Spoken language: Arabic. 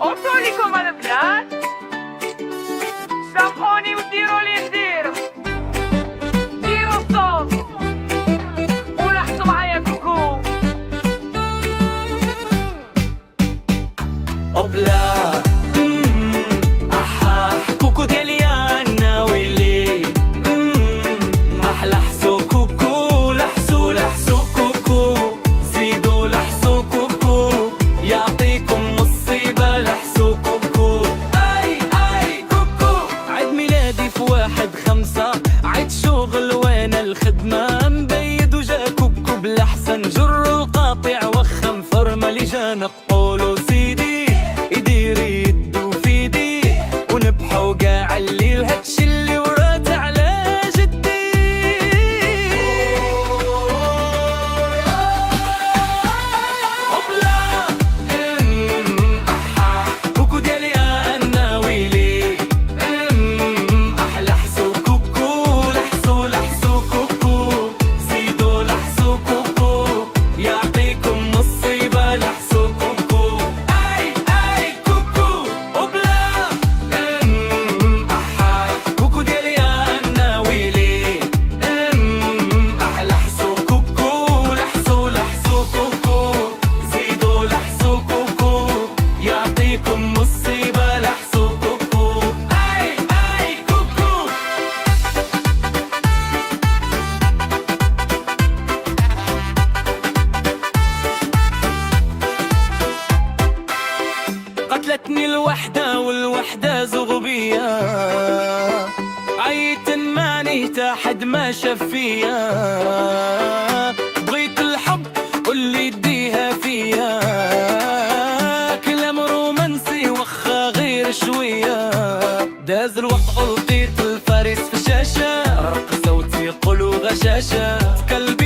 قلتوا لكم البنات سامحوني وديروا لي نديروا ديروا الصوت ولحظوا معايا كوكو. أوبلا أحاح كوكو ديالي أنا ويلي أحلى حسو كوكو لحسو لحسو كوكو زيدوا لحسو كوكو يعطيكم مصيبة لحسو كوكو. أي كوكو عيد ميلادي في 1/5 عيد شغل وين الخدمة مبيد وجا كوكو بالأحسن جر القاطع وخم فرمة لجا نقولو سيدي يدير يدو في يدي ونبحو قاع الليل هادشي اللي ورات على جدي. أوبلا أحا كوكو ديالي أنا ويلي أحلى حسو كوكو لحسو لحسو كوكو زيدوا لحسو كوكو يعطيكم مصيبة لحسو كوكو. أي كوكو أوبلا أحا كوكو ديالي أنا ويلي أحلى حسو كوكو لحسو لحسو كوكو زيدوا لحسو كوكو يعطيكم مصيبة لحسو كوكو. أي كوكو قتلتني الوحدة والوحدة زغبية عيت ماني تا حد ما شاف فيا بغيت الحب واللي يديها فيا كلام رومانسي وخا غير شوية داز الوقت غلطيت الفارس في الشاشة رق صوتي قلو غشاشة قلبي